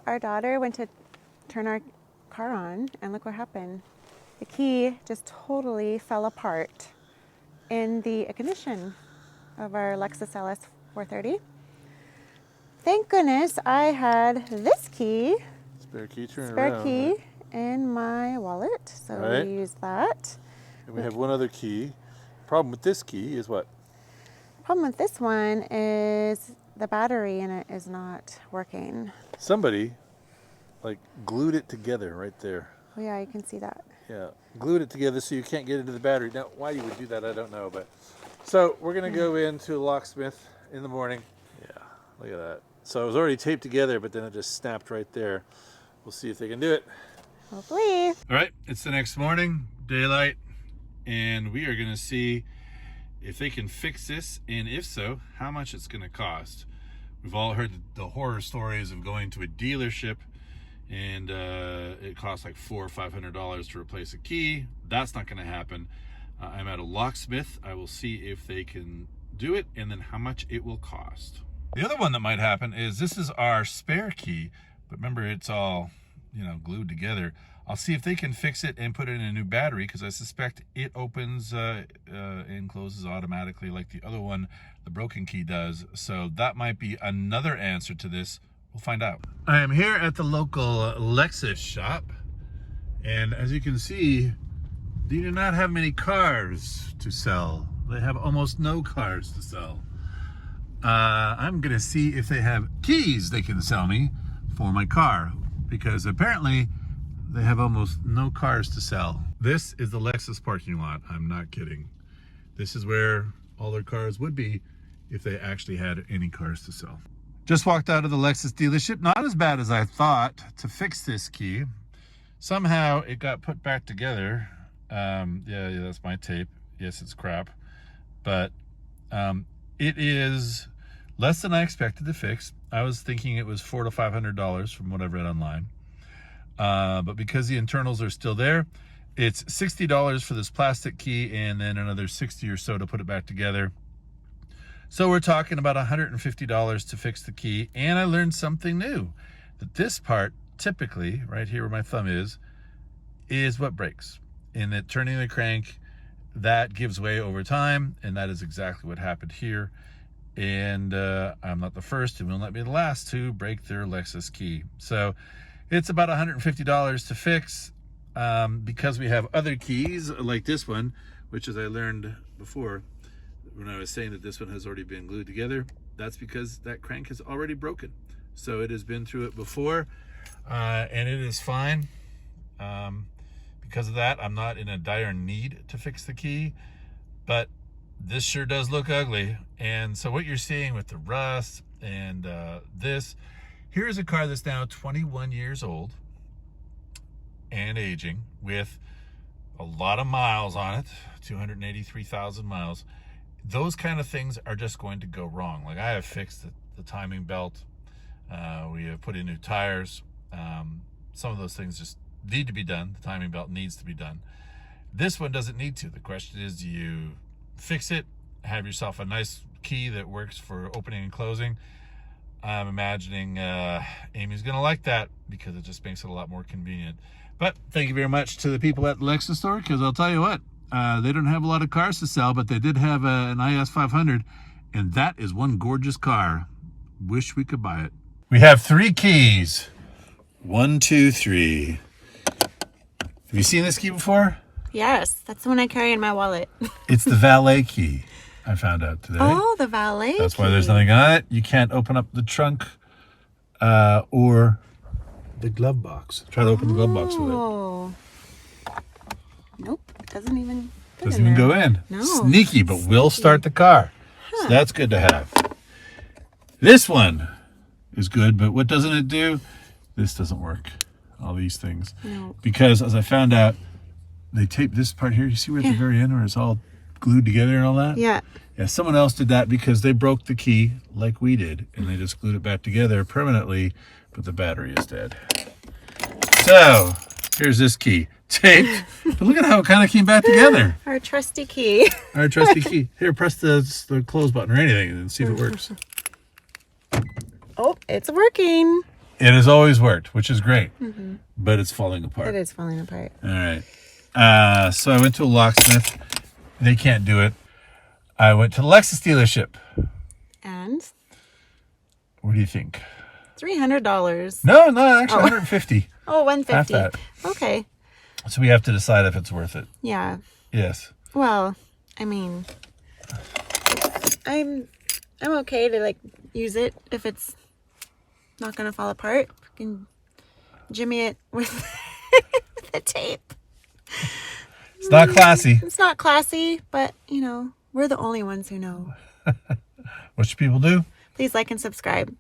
our daughter went to turn our car on, and look what happened. The key just totally fell apart in the ignition of our Lexus LS430. Thank goodness I had this key, spare key in my wallet, so we used that. And we have one other key. Problem with this key is what? Problem with this one is the battery in it is not working. Somebody like glued it together right there. Oh yeah, you can see that. Yeah, glued it together so you can't get into the battery. Now, why you would do that, I don't know. But so we're gonna go into a locksmith in the morning. Yeah, look at that. So it was already taped together, but then it just snapped right there. We'll see if they can do it. Hopefully. All right, it's the next morning, daylight, and we are gonna see if they can fix this, and if so, how much it's gonna cost. We've all heard the horror stories of going to a dealership and it costs like $400 or $500 to replace a key. That's not gonna happen. I'm at a locksmith. I will see if they can do it and then how much it will cost. The other one that might happen is this is our spare key, but remember it's all, you know, glued together. I'll see if they can fix it and put it in a new battery because I suspect it opens and closes automatically like the other one, the broken key does. So that might be another answer to this. We'll find out. I am here at the local Lexus shop, and as you can see, they do not have many cars to sell. They have almost no cars to sell. I'm gonna see if they have keys they can sell me for my car, because apparently they have almost no cars to sell. This is the Lexus parking lot. I'm not kidding. This is where all their cars would be if they actually had any cars to sell. Just walked out of the Lexus dealership. Not as bad as I thought to fix this key. Somehow it got put back together. Yeah, that's my tape. Yes, it's crap. But it is less than I expected to fix. I was thinking it was $400 to $500 from what I've read online. But because the internals are still there, it's $60 for this plastic key and then another $60 or so to put it back together. So we're talking about $150 to fix the key. And I learned something new, that this part typically, right here where my thumb is what breaks. And that turning the crank, that gives way over time, and that is exactly what happened here. And I'm not the first and will not be the last to break their Lexus key. So it's about $150 to fix. Because we have other keys like this one, which, as I learned before when I was saying that this one has already been glued together, that's because that crank is already broken. So it has been through it before, and it is fine. Because of that, I'm not in a dire need to fix the key, but this sure does look ugly. And so what you're seeing with the rust and here is a car that's now 21 years old and aging with a lot of miles on it, 283,000 miles. Those kind of things are just going to go wrong. Like I have fixed the timing belt. We have put in new tires. Some of those things just need to be done. The timing belt needs to be done. This one doesn't need to. The question is, do you fix it, have yourself a nice key that works for opening and closing? I'm imagining Amy's gonna like that because it just makes it a lot more convenient. But thank you very much to the people at the Lexus store, because I'll tell you what, they don't have a lot of cars to sell, but they did have an IS 500, and that is one gorgeous car. Wish we could buy it. We have 3 keys. 1, 2, 3. Have you seen this key before? Yes, that's the one I carry in my wallet. It's the valet key, I found out today. Oh, the valet That's key. why there's nothing on it. You can't open up the trunk or the glove box. Try to open the glove box with it. Oh. Nope, it doesn't even Doesn't even go in. No. Sneaky, but will start the car. Huh. So that's good to have. This one is good, but what doesn't it do? This doesn't work. All these things. No. Because as I found out, they taped this part here. You see where at the very end where it's all glued together and all that? Yeah. Yeah, someone else did that because they broke the key like we did, and they just glued it back together permanently, but the battery is dead. So, here's this key. Taped, but look at how it kind of came back together. Our trusty key. Our trusty key. Here, press the close button or anything and see if it works. Oh, it's working. It has always worked, which is great. But it's falling apart. It is falling apart. All right. So I went to a locksmith. They can't do it. I went to the Lexus dealership. And What do you think? $300. No, actually 150. Oh, 150. Half that. Okay. So we have to decide if it's worth it. Yeah. Yes. Well, I mean, I'm okay to like use it if it's not gonna fall apart. You can jimmy it with with the tape. It's not classy. It's not classy, but you know, we're the only ones who know. What should people do? Please like and subscribe.